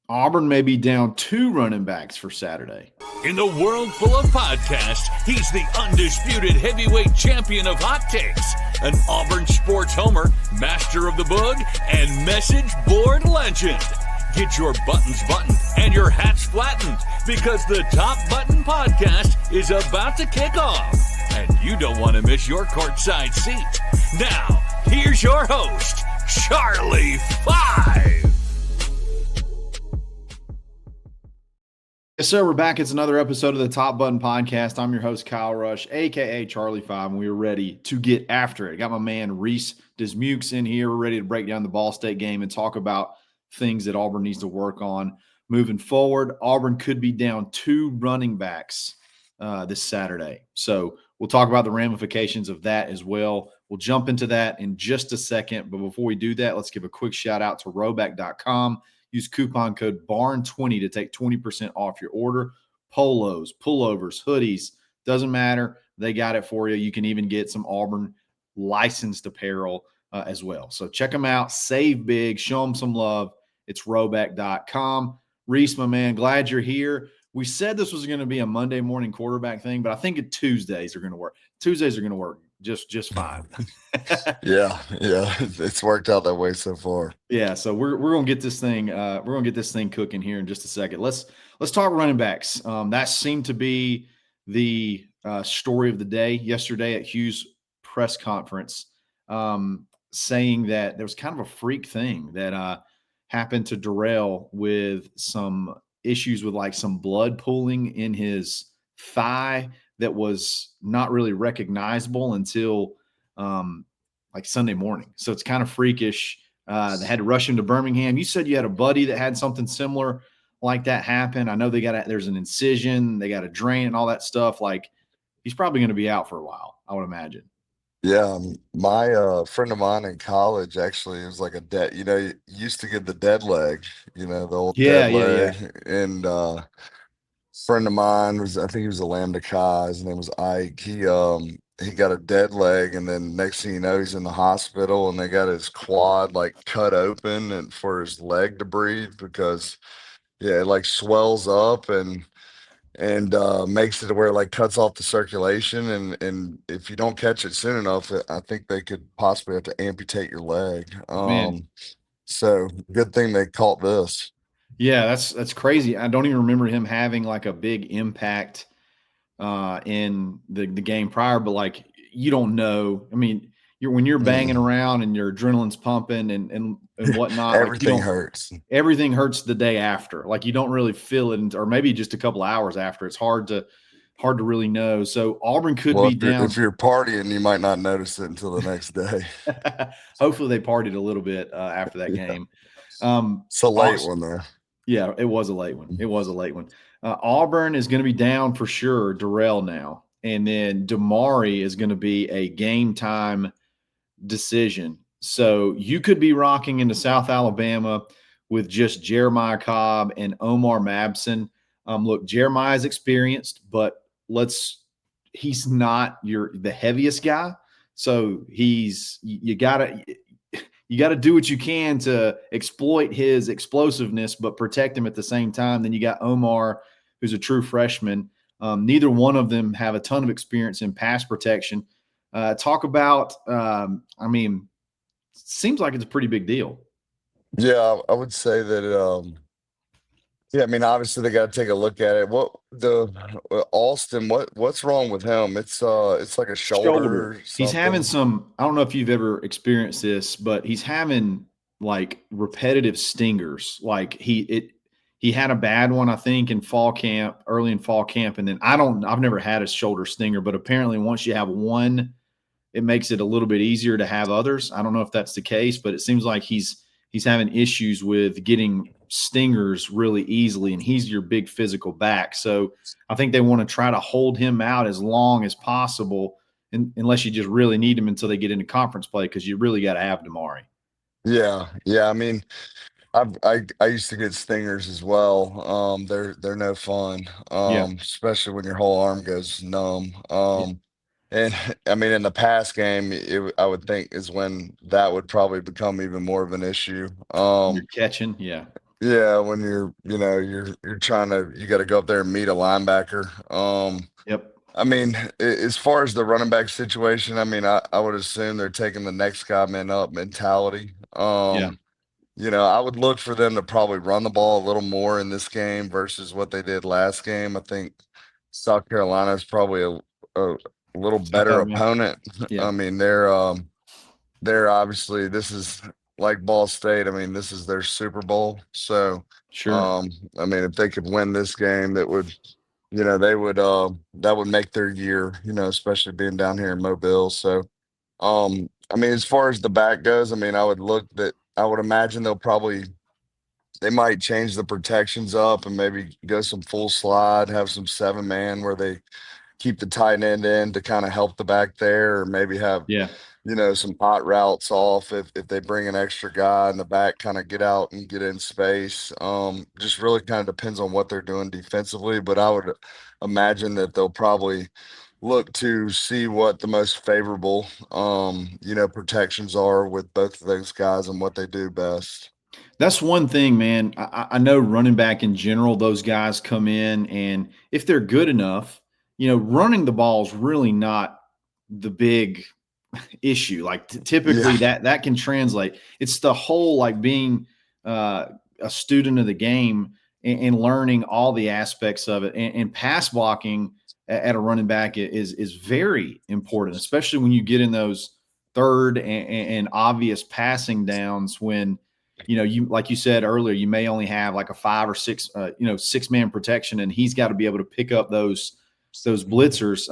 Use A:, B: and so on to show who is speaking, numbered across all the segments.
A: Auburn may be down 2 running backs for Saturday.
B: In the world full of podcasts, he's the undisputed heavyweight champion of hot takes, an Auburn sports homer, master of the boog, and message board legend. Get your buttons buttoned and your hats flattened because the Top Button Podcast is about to kick off, and you don't want to miss your courtside seat. Now, here's your host, Charlie Five.
A: Yes, sir. We're back. It's another episode of the Top Button Podcast. I'm your host, Kyle Rush, a.k.a. Charlie 5, and we are ready to get after it. I got my man, Reese Dismukes, in here. We're ready to break down the Ball State game and talk about things that Auburn needs to work on moving forward. Auburn could be down 2 running backs this Saturday. So we'll talk about the ramifications of that as well. We'll jump into that in just a second. But before we do that, let's give a quick shout out to Roback.com. Use coupon code BARN20 to take 20% off your order. Polos, pullovers, hoodies, doesn't matter. They got it for you. You can even get some Auburn licensed apparel as well. So check them out. Save big. Show them some love. It's Roback.com. Reese, my man, glad you're here. We said this was going to be a Monday morning quarterback thing, but I think Tuesdays are going to work. Tuesdays are going to work just fine.
C: Yeah, it's worked out that way so far.
A: Yeah, so we're gonna get this thing cooking here in just a second. Let's talk running backs. That seemed to be the story of the day yesterday at Hughes' press conference, saying that there was kind of a freak thing that happened to Durrell with some issues with like some blood pooling in his thigh that was not really recognizable until like Sunday morning. So it's kind of freakish. They had to rush him to Birmingham. You said you had a buddy that had something similar like that happen. I know there's an incision, they got a drain and all that stuff. Like he's probably going to be out for a while, I would imagine.
C: Yeah, my friend of mine in college actually was like you used to get the dead leg, the old dead leg.
A: Yeah.
C: And friend of mine I think he was a Lambda Chi. His name was Ike. He got a dead leg, and then next thing you know, he's in the hospital, and they got his quad like cut open and for his leg to breathe because it like swells up and makes it to where it like cuts off the circulation, and if you don't catch it soon enough, I think they could possibly have to amputate your leg. So good thing they caught this.
A: Yeah, that's crazy. I don't even remember him having like a big impact in the game prior, but like you don't know. I mean, when you're banging around and your adrenaline's pumping and whatnot,
C: everything hurts.
A: Everything hurts the day after. Like you don't really feel it, or maybe just a couple of hours after. It's hard to really know. So Auburn could be down.
C: If you're partying, you might not notice it until the next day.
A: Hopefully they partied a little bit after that game.
C: It's a late one there.
A: Yeah, it was a late one. Auburn is going to be down for sure, Durrell now. And then Damari is going to be a game time decision. So you could be rocking into South Alabama with just Jeremiah Cobb and Omar Mabson. Look, Jeremiah's experienced, but he's not the heaviest guy. So you gotta do what you can to exploit his explosiveness, but protect him at the same time. Then you got Omar, who's a true freshman. Neither one of them have a ton of experience in pass protection. Talk about, seems like it's a pretty big deal.
C: Yeah, I would say that, obviously they got to take a look at it. Alston, what's wrong with him? It's like a shoulder.
A: He's having I don't know if you've ever experienced this, but he's having like repetitive stingers. Like he had a bad one, I think, early in fall camp. And then I've never had a shoulder stinger, but apparently once you have one, it makes it a little bit easier to have others. I don't know if that's the case, but it seems like he's having issues with getting stingers really easily, and he's your big physical back. So I think they want to try to hold him out as long as possible, unless you just really need him until they get into conference play, because you really got to have Damari.
C: Yeah. I mean, I used to get stingers as well. They're no fun, especially when your whole arm goes numb. And I mean, in the pass game, I would think is when that would probably become even more of an issue.
A: You're catching, yeah.
C: Yeah, when you're trying to you got to go up there and meet a linebacker.
A: Yep.
C: I mean, as far as the running back situation, I mean, I would assume they're taking the next guy man up mentality.
A: Yeah.
C: I would look for them to probably run the ball a little more in this game versus what they did last game. I think South Carolina is probably a little
A: South
C: better
A: Alabama.
C: opponent.
A: Yeah.
C: I mean, they're obviously this is like Ball State. I mean, this is their Super Bowl. So,
A: Sure.
C: um, I mean, if they could win this game, they would that would make their year, especially being down here in Mobile. So, I mean, as far as the back goes, I mean, I would imagine they might change the protections up and maybe go some full slide, have some 7-man where they keep the tight end in to kind of help the back there, or maybe have
A: Yeah.
C: some hot routes off if they bring an extra guy in the back, kind of get out and get in space. Just really kind of depends on what they're doing defensively, but I would imagine that they'll probably look to see what the most favorable protections are with both of those guys and what they do best.
A: That's one thing, man. I know running back in general, those guys come in, and if they're good enough, running the ball is really not the big issue. Like
C: Yeah.
A: typically that can translate. It's the whole like being a student of the game and learning all the aspects of it. And pass blocking at a running back is very important, especially when you get in those third and obvious passing downs when you like you said earlier, you may only have like a 5 or 6 6-man protection, and he's got to be able to pick up those blitzers.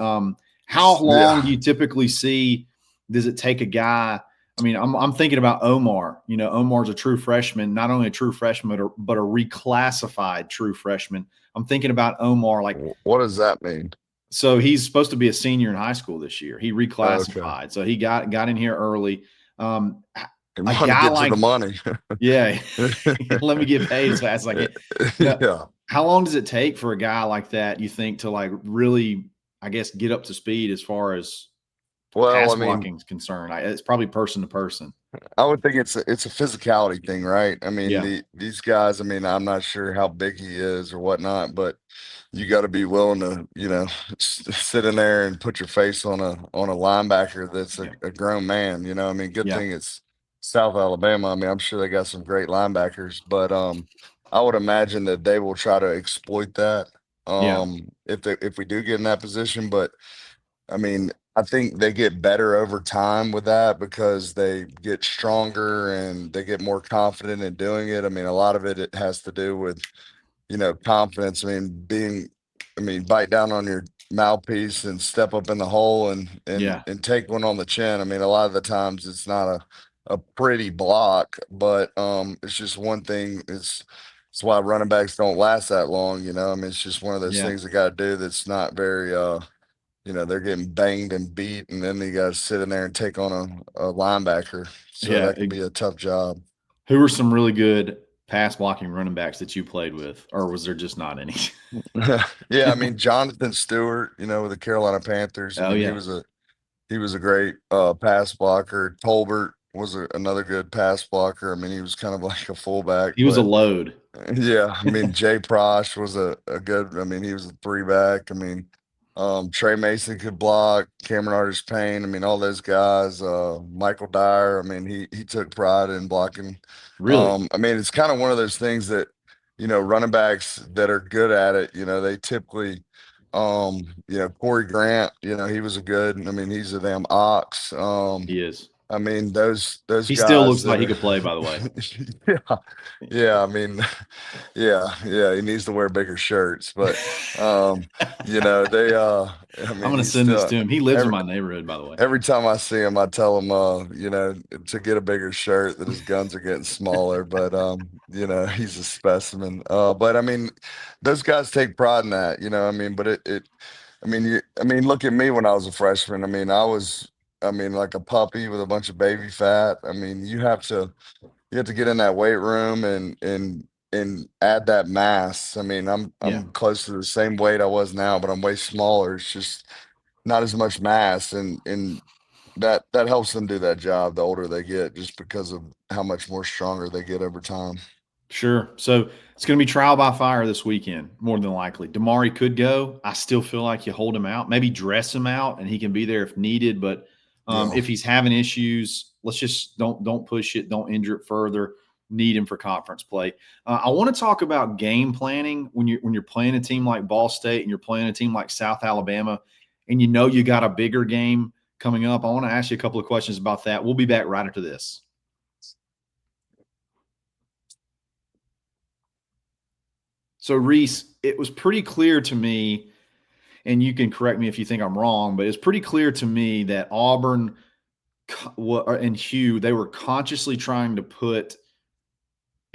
A: How long do
C: Yeah.
A: you typically see? Does it take a guy? I mean, I'm thinking about Omar. Omar's a true freshman, not only a true freshman, but a reclassified true freshman. I'm thinking about Omar. Like,
C: What does that mean?
A: so he's supposed to be a senior in high school this year. He
C: Okay.
A: reclassified, so he got in here early. Um,
C: You
A: a
C: want to
A: guy
C: get to the
A: like,
C: money.
A: yeah, let me get paid as fast as I can.
C: Yeah.
A: How long does it take for a guy like that, you think, to like really, I guess, get up to speed as far as
C: Well,
A: pass
C: I mean,
A: blocking is concerned? It's probably person to person.
C: I would think it's a physicality thing, right? I mean,
A: Yeah,
C: these guys, I mean, I'm not sure how big he is or whatnot, but you got to be willing to, sit in there and put your face on a linebacker that's
A: yeah,
C: a grown man. I mean, good
A: yeah,
C: thing it's South Alabama. I mean, I'm sure they got some great linebackers, but I would imagine that they will try to exploit that
A: yeah,
C: if we do get in that position. But I mean, I think they get better over time with that because they get stronger and they get more confident in doing it. I mean, a lot of it has to do with, confidence. I mean, bite down on your mouthpiece and step up in the hole and
A: yeah,
C: take one on the chin. I mean, a lot of the times it's not a pretty block, but it's just one thing. It's why running backs don't last that long. I mean, it's just one of those
A: yeah,
C: things they got to do that's not very they're getting banged and beat, and then you got to sit in there and take on a linebacker. So
A: yeah.
C: that can be a tough job.
A: Who are some really good pass blocking running backs that you played with, or was there just not any?
C: Yeah, I mean Jonathan Stewart, with the Carolina Panthers. I
A: Oh
C: mean
A: yeah,
C: he was a great pass blocker. Tolbert was another good pass blocker. I mean he was kind of like a fullback,
A: he was a
C: but
A: load.
C: yeah, I mean, Jay Prosh was a good, I mean, he was a 3 back. I mean, Trey Mason could block, Cameron Artis Payne. I mean, all those guys, Michael Dyer. I mean, he took pride in blocking.
A: Really?
C: I mean, it's kind of one of those things that, running backs that are good at it, they typically, Corey Grant, he was a good, I mean, he's a damn ox.
A: He is.
C: I mean, those
A: He still
C: guys
A: looks
C: that
A: like he
C: are,
A: could play. By the way,
C: yeah, yeah. I mean, yeah, he needs to wear bigger shirts, but they I
A: I'm
C: mean,
A: going to
C: he's
A: send this
C: still
A: to him. He lives in
C: every
A: my neighborhood. By the way.
C: every time I see him, I tell him to get a bigger shirt that his guns are getting smaller, but he's a specimen. But I mean, those guys take pride in that, I mean, but it I mean, look at me when I was a freshman. I mean, I mean, like a puppy with a bunch of baby fat. I mean, you have to get in that weight room and add that mass. I mean,
A: Yeah,
C: I'm close to the same weight I was now, but I'm way smaller. It's just not as much mass, and that helps them do that job the older they get, just because of how much more stronger they get over time.
A: Sure. So it's going to be trial by fire this weekend, more than likely. Damari could go. I still feel like you hold him out, maybe dress him out, and he can be there if needed. But
C: Yeah.
A: if he's having issues, let's just don't push it, don't injure it further. Need him for conference play. I want to talk about game planning when you're playing a team like Ball State and you're playing a team like South Alabama, and you know you got a bigger game coming up. I want to ask you a couple of questions about that. We'll be back right after this. So, Reese, it was pretty clear to me, and you can correct me if you think I'm wrong, but it's pretty clear to me that Auburn and Hugh, they were consciously trying to put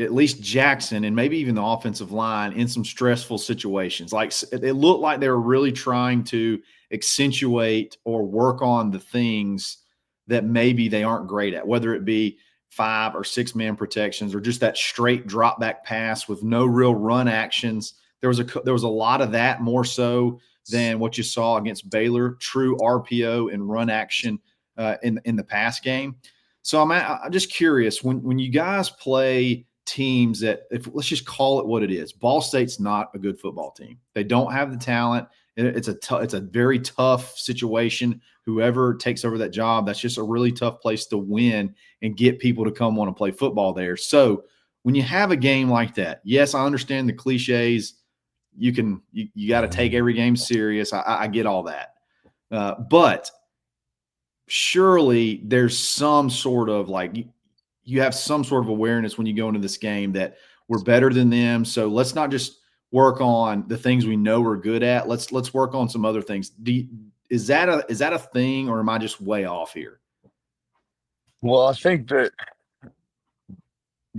A: at least Jackson and maybe even the offensive line in some stressful situations. Like it looked like they were really trying to accentuate or work on the things that maybe they aren't great at, whether it be 5 or 6 man protections or just that straight drop back pass with no real run actions. There was a lot of that, more so than what you saw against Baylor, true RPO and run action in the pass game. So I'm just curious, when you guys play teams that, if let's just call it what it is, Ball State's not a good football team. They don't have the talent. It's a very tough situation. Whoever takes over that job, that's just a really tough place to win and get people to come want to play football there. So when you have a game like that, yes, I understand the cliches. You got to take every game serious. I get all that, but surely there's some sort of like you have some sort of awareness when you go into this game that we're better than them. So let's not just work on the things we know we're good at. Let's work on some other things. Is that a thing, or am I just way off here?
C: Well, I think that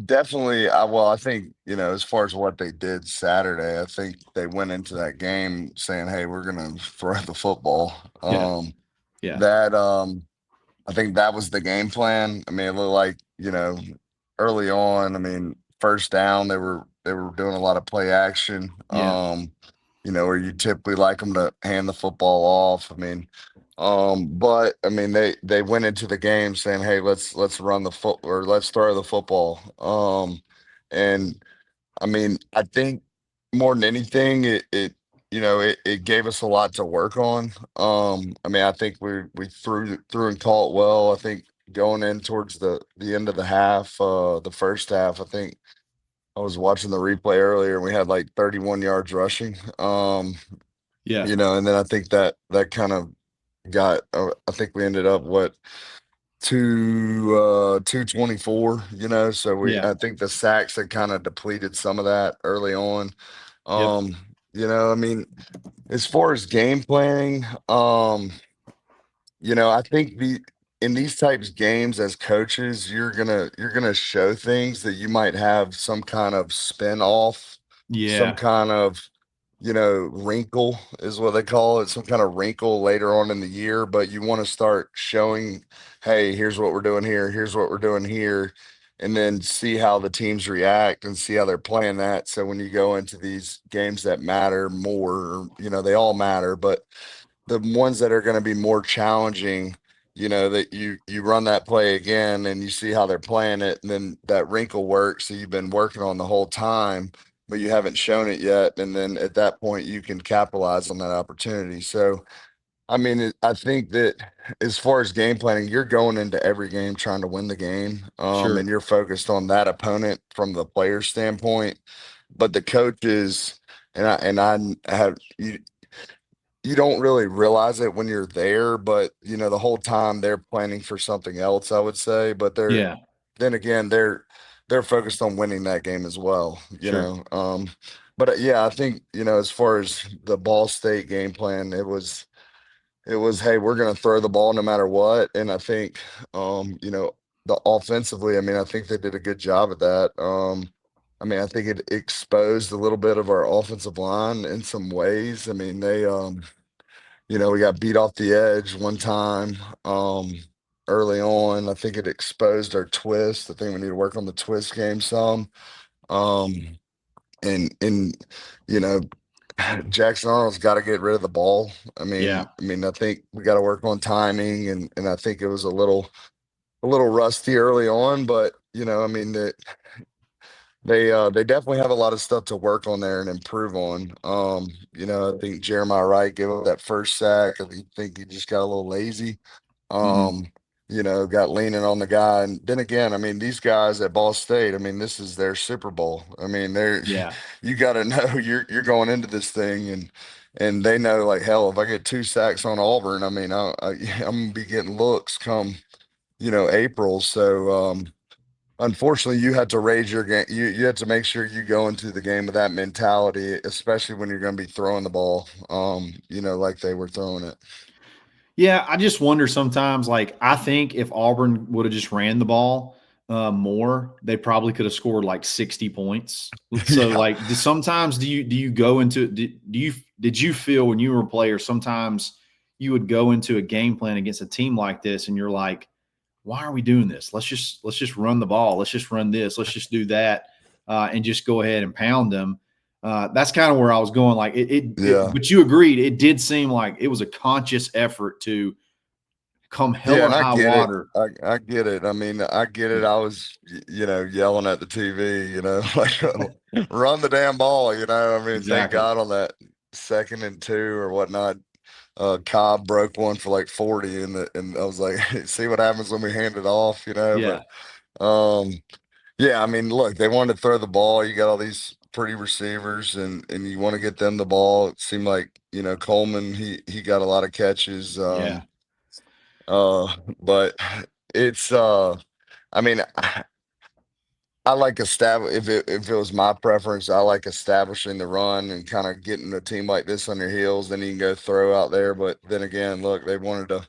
C: definitely. I think as far as what they did Saturday, I think they went into that game saying, "Hey, we're gonna throw the football."
A: Yeah. Yeah.
C: That I think that was the game plan. I mean, it looked like, early on, I mean, first down, they were doing a lot of play action.
A: Yeah.
C: Where you typically like them to hand the football off. I mean, but I mean they went into the game saying, "Hey, let's run the foot or let's throw the football." And I mean, I think more than anything, it gave us a lot to work on. I mean, I think we threw and caught well. I think going in towards the end of the half, the first half, I think I was watching the replay earlier and we had like 31 yards rushing.
A: Yeah.
C: And then I think that kind of got I think we ended up what 224, so
A: Yeah.
C: I think the sacks had kind of depleted some of that early on.
A: Yep.
C: Um, I mean, as far as game planning, I think in these types of games as coaches, you're gonna show things that you might have some kind of spin off, some
A: Yeah.
C: kind of wrinkle is what they call it, some kind of wrinkle later on in the year, but you want to start showing, hey, here's what we're doing here, here's what we're doing here, and then see how the teams react and see how they're playing that. So when you go into these games that matter more, they all matter, but the ones that are going to be more challenging, that you run that play again and you see how they're playing it, and then that wrinkle works that you've been working on the whole time, but you haven't shown it yet. And then at that point, you can capitalize on that opportunity. So, I mean, I think that as far as game planning, you're going into every game trying to win the game,
A: Sure.
C: and you're focused on that opponent from the player standpoint. But the coaches, and I have you don't really realize it when you're there, but the whole time they're planning for something else, I would say. But
A: Yeah.
C: then again, they're focused on winning that game as well,
A: Sure.
C: But yeah, I think, as far as the Ball State game plan, it was, hey, we're gonna throw the ball no matter what. And I think the offensively, I mean, I think they did a good job at that. I mean, I think it exposed a little bit of our offensive line in some ways. I mean, we got beat off the edge one time early on. I think it exposed our twist. I think we need to work on the twist game some. Um, and you know, Jackson Arnold's got to get rid of the ball.
A: Yeah.
C: I think we got to work on timing, and I think it was a little rusty early on, but I mean that They definitely have a lot of stuff to work on there and improve on. I think Jeremiah Wright gave up that first sack. I think he just got a little lazy.
A: Hmm.
C: Um, got leaning on the guy. And then again, I mean, these guys at Ball State, I mean, this is their Super Bowl. I mean, they're
A: Yeah.
C: you got to know you're going into this thing, and they know, like, hell, if I get 2 sacks on Auburn, I mean, I'm gonna be getting looks come April. So unfortunately, you had to raise your game. You had to make sure you go into the game with that mentality, especially when you're going to be throwing the ball, like they were throwing it.
A: Yeah, I just wonder sometimes. Like, I think if Auburn would have just ran the ball more, they probably could have scored like 60 points. So,
C: Yeah.
A: like, sometimes do you go into did you feel when you were a player sometimes you would go into a game plan against a team like this and you're like, why are we doing this? Let's just run the ball. Let's just run this. Let's just do that, and just go ahead and pound them. That's kind of where I was going. Like
C: Yeah.
A: but you agreed. It did seem like it was a conscious effort to come hell
C: Yeah,
A: or
C: and I
A: high
C: get it.
A: water.
C: I get it. I mean, I get it.
A: Yeah,
C: I was, yelling at the TV, like, run the damn ball, I mean, thank
A: exactly.
C: God on that 2nd and 2 or whatnot. Cobb broke one for like 40, and I was like, see what happens when we hand it off,
A: Yeah,
C: but um yeah, I mean, look, they want to throw the ball. You got all these pretty receivers, and you want to get them the ball. It seemed like, Coleman, he got a lot of catches.
A: yeah,
C: But it's I mean, I like if it was my preference, I like establishing the run and kind of getting a team like this on their heels. Then you can go throw out there. But then again, look, they wanted to,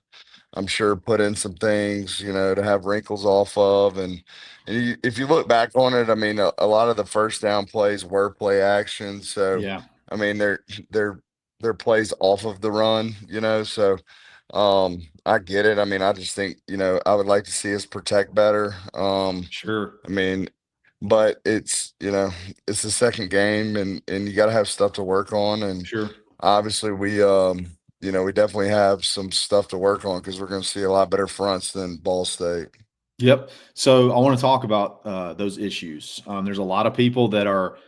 C: I'm sure, put in some things, to have wrinkles off of. And if you look back on it, I mean, a lot of the first down plays were play action. So,
A: yeah,
C: I mean, they're they're plays off of the run, So, I get it. I mean, I just think, I would like to see us protect better.
A: sure,
C: I mean, but it's the second game, and you got to have stuff to work on. And
A: sure.
C: obviously, we definitely have some stuff to work on because we're going to see a lot better fronts than Ball State.
A: Yep. So I want to talk about those issues. There's a lot of people that are,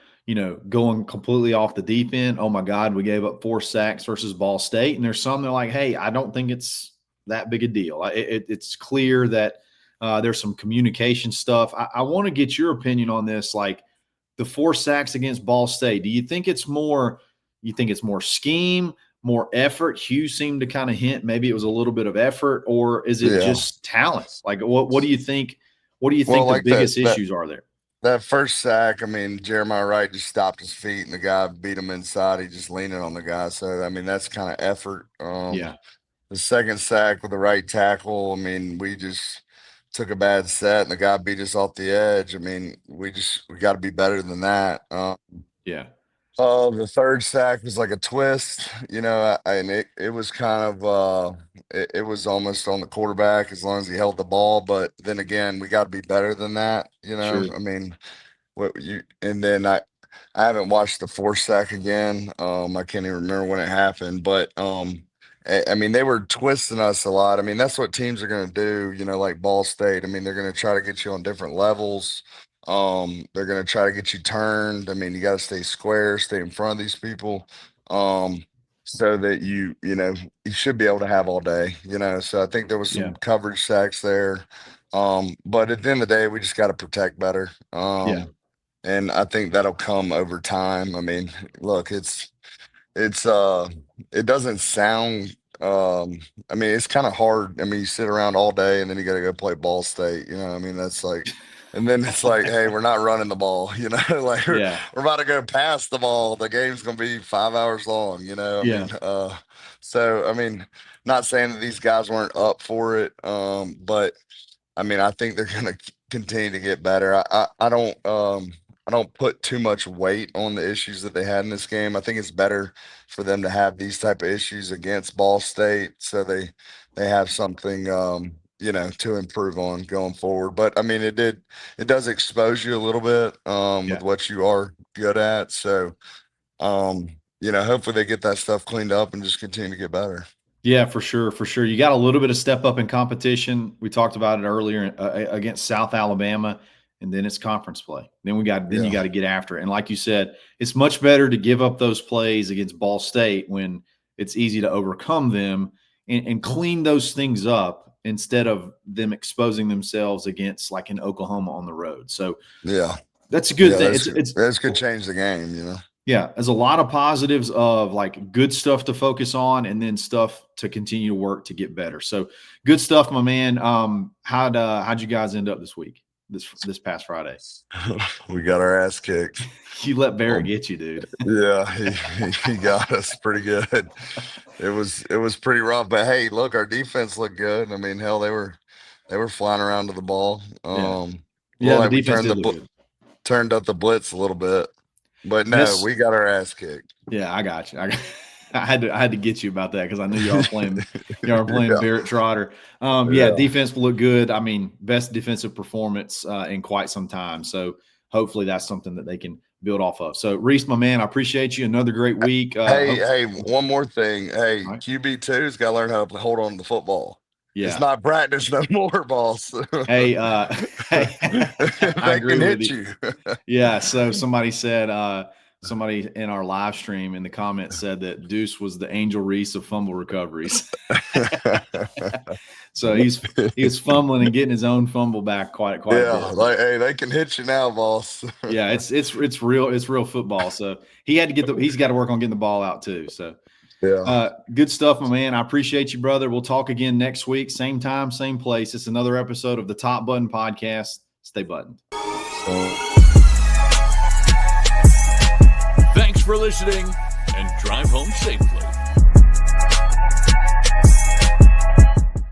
A: going completely off the deep end. Oh my God, we gave up 4 sacks versus Ball State, and there's some that are like, hey, I don't think it's that big a deal. It's clear that there's some communication stuff. I want to get your opinion on this. Like the 4 sacks against Ball State. Do you think it's more? You think it's more scheme? More effort? Hugh seemed to kind of hint maybe it was a little bit of effort, or is it
C: Yeah.
A: just talent? Like what do you think? What do you
C: Well,
A: think the
C: like that
A: biggest
C: that
A: issues are there?
C: that first sack, I mean, Jeremiah Wright just stopped his feet, and the guy beat him inside. He just leaning on the guy. So I mean, that's kind of effort.
A: Yeah,
C: The second sack with the right tackle, I mean, we just took a bad set, and the guy beat us off the edge. I mean, we got to be better than that.
A: yeah,
C: The third sack was like a twist, and it was kind of it was almost on the quarterback as long as he held the ball. But then again, we got to be better than that.
A: sure.
C: I mean, what you and then I haven't watched the fourth sack again. I can't even remember when it happened, but I mean, they were twisting us a lot. I mean, that's what teams are going to do, like Ball State. I mean, they're going to try to get you on different levels. They're going to try to get you turned. I mean, you got to stay square, stay in front of these people, um, so that you should be able to have all day, So I think there was
A: Yeah,
C: some coverage sacks there. But at the end of the day, we just got to protect better.
A: yeah,
C: And I think that'll come over time. I mean, look, it's it doesn't sound I mean, it's kind of hard. I mean, you sit around all day and then you got to go play Ball State, I mean, that's like, and then it's like, hey, we're not running the ball, like
A: yeah,
C: we're about to go past the ball. The game's going to be 5 hours long, I
A: yeah,
C: mean, so I mean, not saying that these guys weren't up for it, but I mean, I think they're going to continue to get better. I don't put too much weight on the issues that they had in this game. I think it's better for them to have these type of issues against Ball State, so they have something to improve on going forward. But I mean, it does expose you a little bit
A: yeah.
C: with what you are good at. So hopefully they get that stuff cleaned up and just continue to get better.
A: Yeah, for sure, for sure. You got a little bit of step up in competition. We talked about it earlier against South Alabama. and then it's conference play. Then you got to get after it. And like you said, it's much better to give up those plays against Ball State when it's easy to overcome them and clean those things up instead of them exposing themselves against like in Oklahoma on the road. So that's a good thing.
C: That's good change the game, you know.
A: Yeah, there's a lot of positives of like good stuff to focus on and then stuff to continue to work to get better. So good stuff, my man. How'd you guys end up this week? This past Friday?
C: We got our ass kicked.
A: You let Barrett get you, dude.
C: Yeah, he got us pretty good. It was pretty rough, but hey, look, our defense looked good. I mean, hell, they were flying around to the ball.
A: The defense did look good.
C: Turned up the blitz a little bit. But no, we got our ass kicked.
A: Yeah, I got you. I had to get you about that because I knew y'all were playing Barrett Trotter. Defense will look good. I mean, best defensive performance in quite some time. So hopefully that's something that they can build off of. So Reese, my man, I appreciate you. Another great week.
C: Hey, one more thing. Hey, right. QB2's got to learn how to hold on to the football. Yeah. It's not practice no more, boss.
A: Hey,
C: they can hit you.
A: Yeah. So somebody said, somebody in our live stream in the comments said that Deuce was the Angel Reese of fumble recoveries. So he's fumbling and getting his own fumble back quite a bit.
C: Like, hey, they can hit you now, boss.
A: Yeah, it's real football. So he's got to work on getting the ball out too. So good stuff, my man. I appreciate you, brother. We'll talk again next week, same time, same place. It's another episode of the Top Button Podcast. Stay buttoned.
B: Thanks for listening and drive home safely.